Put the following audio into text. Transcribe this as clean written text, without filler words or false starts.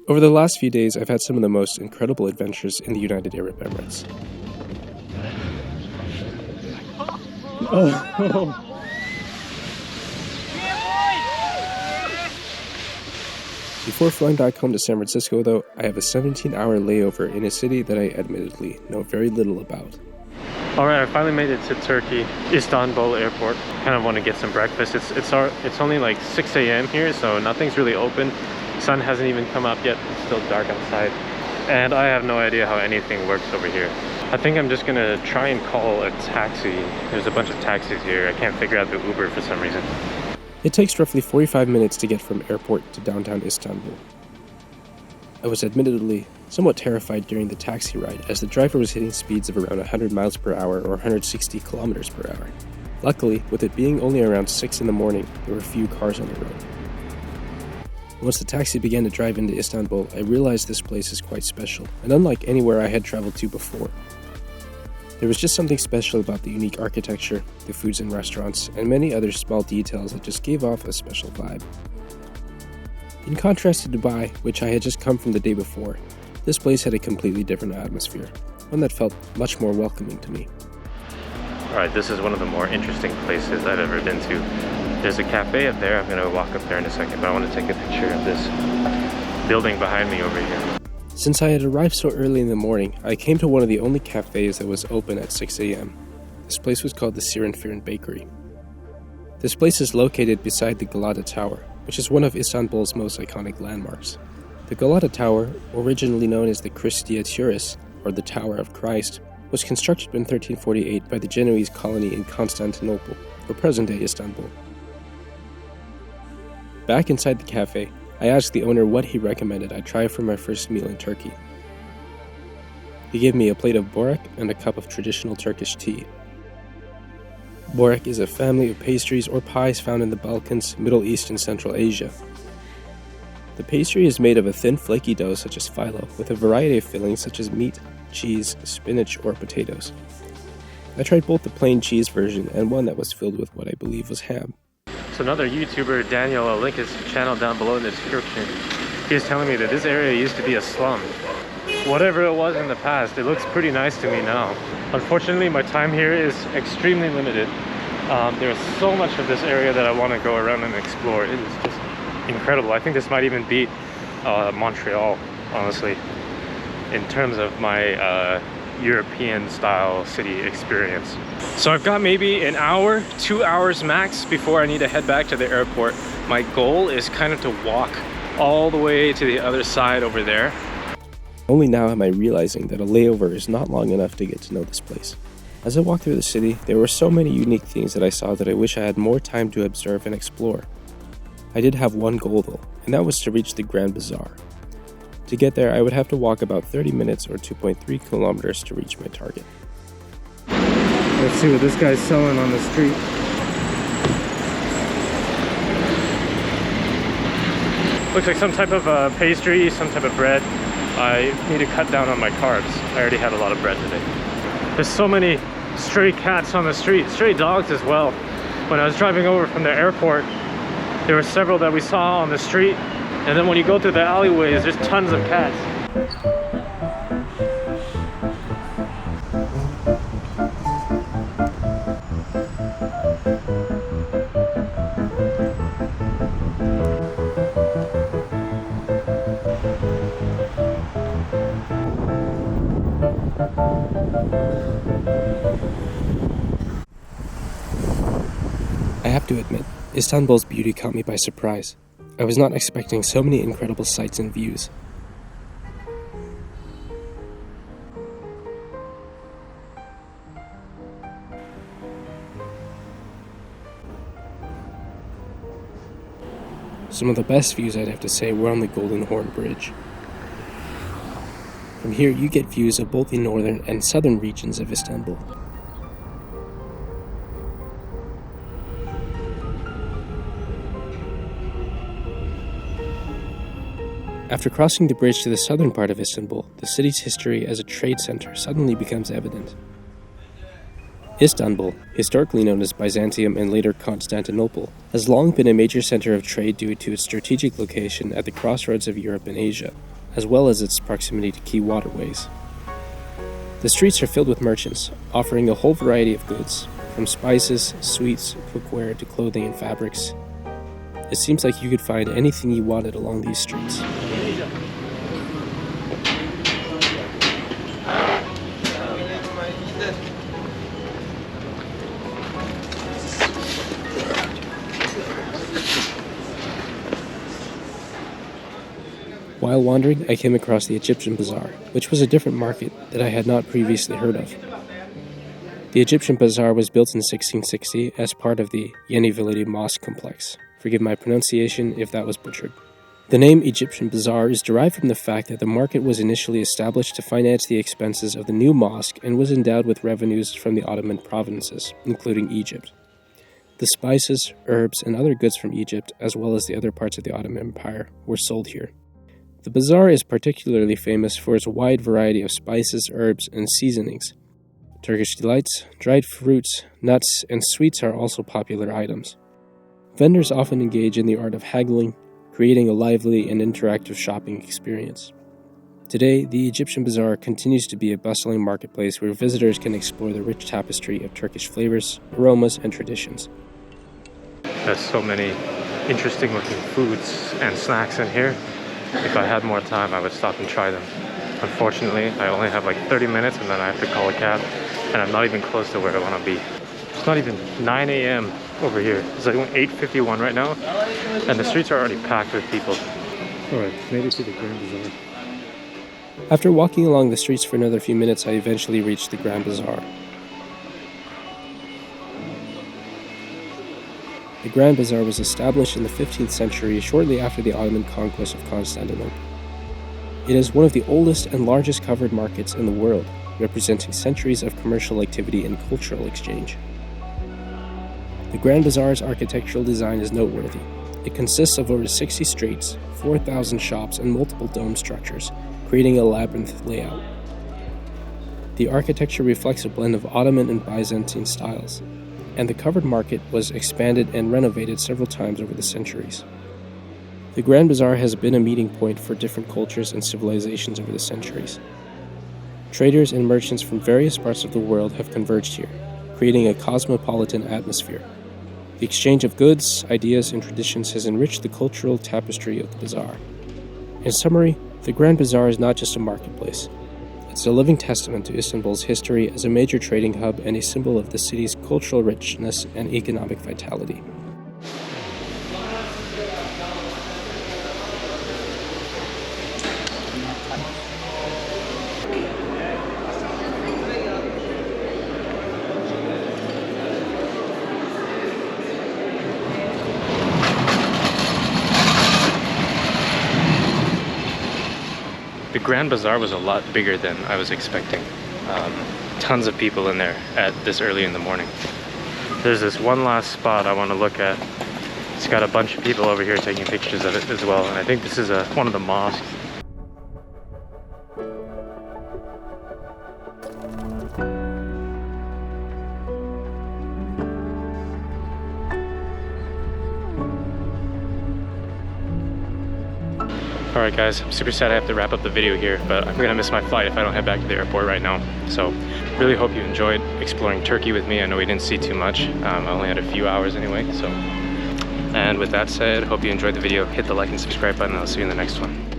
Over the last few days, I've had some of the most incredible adventures in the United Arab Emirates. Before flying back home to San Francisco, though, I have a 17-hour layover in a city that I admittedly know very little about. Alright, I finally made it to Turkey, Istanbul Airport. Kind of want to get some breakfast. It's only like 6 a.m. here, so nothing's really open. Sun hasn't even come up yet. It's still dark outside. And I have no idea how anything works over here. I think I'm just gonna try and call a taxi. There's a bunch of taxis here. I can't figure out the Uber for some reason. It takes roughly 45 minutes to get from airport to downtown Istanbul. I was admittedly somewhat terrified during the taxi ride as the driver was hitting speeds of around 100 miles per hour or 160 kilometers per hour. Luckily, with it being only around 6 in the morning, there were few cars on the road. Once the taxi began to drive into Istanbul, I realized this place is quite special, and unlike anywhere I had traveled to before. There was just something special about the unique architecture, the foods and restaurants, and many other small details that just gave off a special vibe. In contrast to Dubai, which I had just come from the day before, this place had a completely different atmosphere, one that felt much more welcoming to me. Alright, this is one of the more interesting places I've ever been to. There's a cafe up there. I'm going to walk up there in a second, but I want to take a picture of this building behind me over here. Since I had arrived so early in the morning, I came to one of the only cafes that was open at 6 a.m. This place was called the Sirenfirin Bakery. This place is located beside the Galata Tower, which is one of Istanbul's most iconic landmarks. The Galata Tower, originally known as the Christia Turris, or the Tower of Christ, was constructed in 1348 by the Genoese colony in Constantinople, or present-day Istanbul. Back inside the cafe, I asked the owner what he recommended I try for my first meal in Turkey. He gave me a plate of Borak and a cup of traditional Turkish tea. Borak is a family of pastries or pies found in the Balkans, Middle East, and Central Asia. The pastry is made of a thin, flaky dough such as phyllo, with a variety of fillings such as meat, cheese, spinach, or potatoes. I tried both the plain cheese version and one that was filled with what I believe was ham. So another YouTuber, Daniel, I'll link his channel down below in the description. He was telling me that this area used to be a slum. Whatever it was in the past, it looks pretty nice to me now. Unfortunately, my time here is extremely limited. There's so much of this area that I want to go around and explore. It is just incredible. I think this might even beat Montreal, honestly, in terms of my European style city experience. So I've got maybe an hour, 2 hours max before I need to head back to the airport. My goal is kind of to walk all the way to the other side over there. Only now am I realizing that a layover is not long enough to get to know this place. As I walked through the city, there were so many unique things that I saw that I wish I had more time to observe and explore. I did have one goal though, and that was to reach the Grand Bazaar. To get there, I would have to walk about 30 minutes or 2.3 kilometers to reach my target. Let's see what this guy's selling on the street. Looks like some type of pastry, some type of bread. I need to cut down on my carbs. I already had a lot of bread today. There's so many stray cats on the street, stray dogs as well. When I was driving over from the airport, there were several that we saw on the street. And then when you go through the alleyways, there's tons of cats. I have to admit, Istanbul's beauty caught me by surprise. I was not expecting so many incredible sights and views. Some of the best views, I'd have to say, were on the Golden Horn Bridge. From here, you get views of both the northern and southern regions of Istanbul. After crossing the bridge to the southern part of Istanbul, the city's history as a trade center suddenly becomes evident. Istanbul, historically known as Byzantium and later Constantinople, has long been a major center of trade due to its strategic location at the crossroads of Europe and Asia, as well as its proximity to key waterways. The streets are filled with merchants, offering a whole variety of goods, from spices, sweets, cookware to clothing and fabrics. It seems like you could find anything you wanted along these streets. While wandering, I came across the Egyptian Bazaar, which was a different market that I had not previously heard of. The Egyptian Bazaar was built in 1660 as part of the Yeni Valide Mosque complex. Forgive my pronunciation if that was butchered. The name Egyptian Bazaar is derived from the fact that the market was initially established to finance the expenses of the new mosque and was endowed with revenues from the Ottoman provinces, including Egypt. The spices, herbs, and other goods from Egypt, as well as the other parts of the Ottoman Empire, were sold here. The bazaar is particularly famous for its wide variety of spices, herbs, and seasonings. Turkish delights, dried fruits, nuts, and sweets are also popular items. Vendors often engage in the art of haggling, creating a lively and interactive shopping experience. Today, the Egyptian Bazaar continues to be a bustling marketplace where visitors can explore the rich tapestry of Turkish flavors, aromas, and traditions. There's so many interesting looking foods and snacks in here. If I had more time, I would stop and try them. Unfortunately, I only have like 30 minutes and then I have to call a cab, and I'm not even close to where I want to be. It's not even 9 a.m. over here. It's like 8:51 right now, and the streets are already packed with people. Alright, made it to the Grand Bazaar. After walking along the streets for another few minutes, I eventually reached the Grand Bazaar. The Grand Bazaar was established in the 15th century, shortly after the Ottoman conquest of Constantinople. It is one of the oldest and largest covered markets in the world, representing centuries of commercial activity and cultural exchange. The Grand Bazaar's architectural design is noteworthy. It consists of over 60 streets, 4,000 shops, and multiple dome structures, creating a labyrinth layout. The architecture reflects a blend of Ottoman and Byzantine styles, and the covered market was expanded and renovated several times over the centuries. The Grand Bazaar has been a meeting point for different cultures and civilizations over the centuries. Traders and merchants from various parts of the world have converged here, creating a cosmopolitan atmosphere. The exchange of goods, ideas, and traditions has enriched the cultural tapestry of the bazaar. In summary, the Grand Bazaar is not just a marketplace. It's a living testament to Istanbul's history as a major trading hub and a symbol of the city's cultural richness and economic vitality. The Grand Bazaar was a lot bigger than I was expecting. Tons of people in there at this early in the morning. There's this one last spot I want to look at. It's got a bunch of people over here taking pictures of it as well, and I think this is one of the mosques. Alright guys, I'm super sad I have to wrap up the video here, but I'm gonna miss my flight if I don't head back to the airport right now. So, really hope you enjoyed exploring Turkey with me. I know we didn't see too much. I only had a few hours anyway, so. And with that said, hope you enjoyed the video. Hit the like and subscribe button, and I'll see you in the next one.